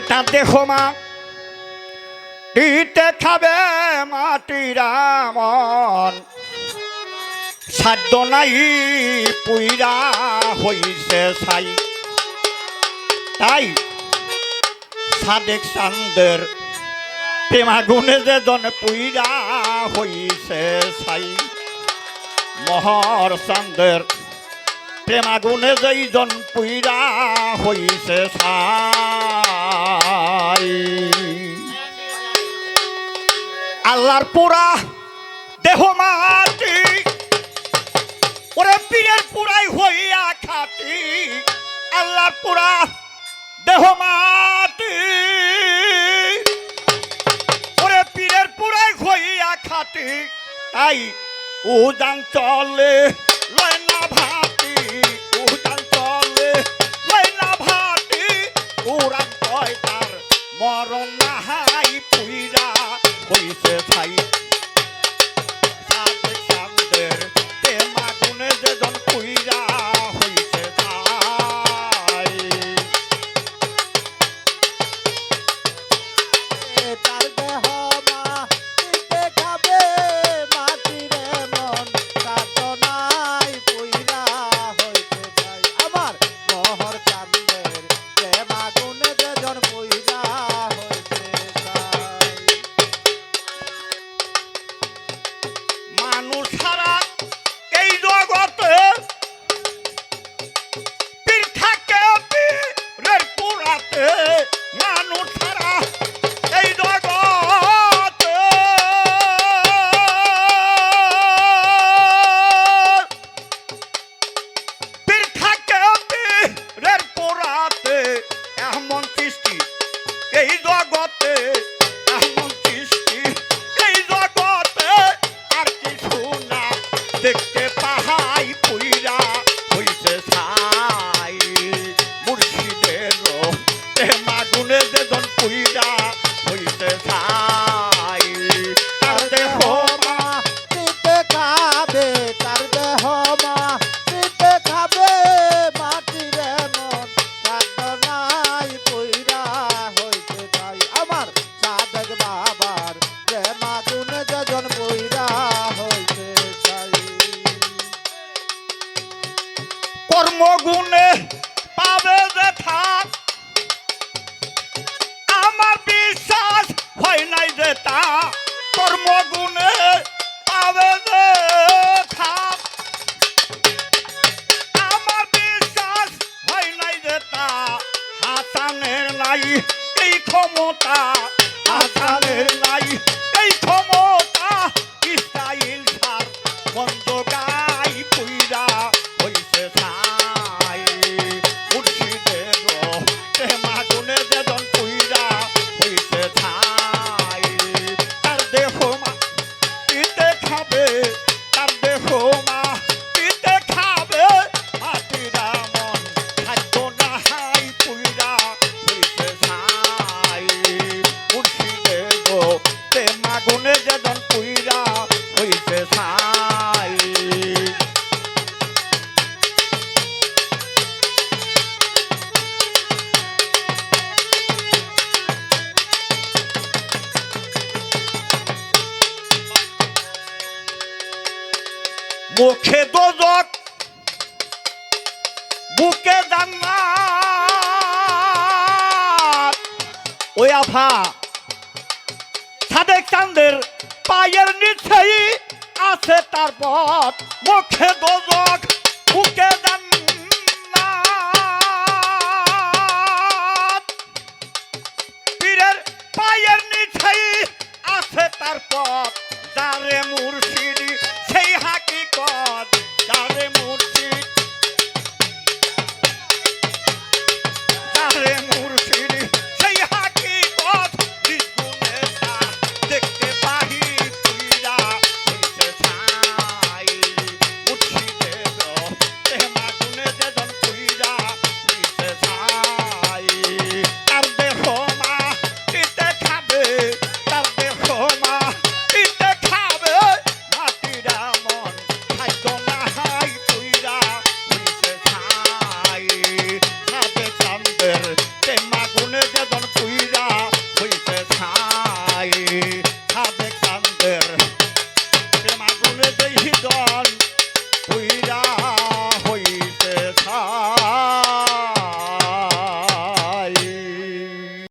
তার দেখো মা ইটে খাবে মাটিরা মন সাধ্য নাই পুইরা হইছে ছাই। তাই সাদেক চাঁদের প্রেমাগুনে যে জন পুইরা হইছে ছাই। মহর চাঁদের প্রেমাগুনে যেই জন পুইরা হইছে ছাই। আল্লাহর পুরা দেহ মাটি ওরে পীরের পুরাই হইয়া খাটি। আল্লাহর পুরা দেহ মাটি ওরে পীরের পুরাই হইয়া খাটি। তাই উজান চলে লয় না ভাটি, উজান চলে লয় না ভাটি। উড়ান কয় তার মরণ নাহাই পুইরা হইছে ছাই। সাদেক চাঁদের প্রেমাগুনে যে জন পুইরা হইছে ছাই। তার দেহ মাটিতে খাবে মাটিরে মন সাধনায় পুইরা হইতে চাই। আমার মোহর চাঁদের প্রেমাগুনে যে জন পুইরা হইতে চাই। মানুষ ছাড়া এই জগতে পীর থাকে পীরের পুরাতে। মানুষ ছাড়া এই জগতে পীর থাকে পীরের পুরাতে। এমন সৃষ্টি এই জগতে, এমন সৃষ্টি এই জগতে আর কিছু না দেখতে পাহাই পুইরা হইছে ছাই। মুর্শিদের প্রেমাগুনে যে জন পুইরা হইছে ছাই। তার দেহ মাটিতে খাবে, তার দেহ মাটিতে খাবে মাটিরে মন সাধনায় পুইরা হইতে চাই। আমার সাদেক বাবার প্রেমাগুনে যে জন পুইরা হইতে চাই। কর্মগুণে পাবে যে থাক আমার বিশ্বাস হয় নাই যে তা। কর্মগুণে পাবে যে থাক আমার বিশ্বাস হয় নাই যে তা। হাসানের নাই এই ক্ষমতা, হাসানের নাই এই ক্ষমতা। ইসরাইল সার বন্ধ গাই পুইরা হইছে ছাই। মুর্শিদের প্রেমাগুনে যে জন পুইরা হইছে ছাই। তার দেহ মাটিতে খাবে, তার দেহ মাটিতে খাবে মাটিরা মন খাদ্য নাহাই পুইরা হইছে ছাই। মুর্শিদের প্রেমাগুনে যে জন পুইরা হইছে ছাই। মুখে দোজক বুকে জান্নাত। ওই আফা সাদেক চাঁদের পায়ের নিচেই আছে তার পথ। মুখে দোজক বুকে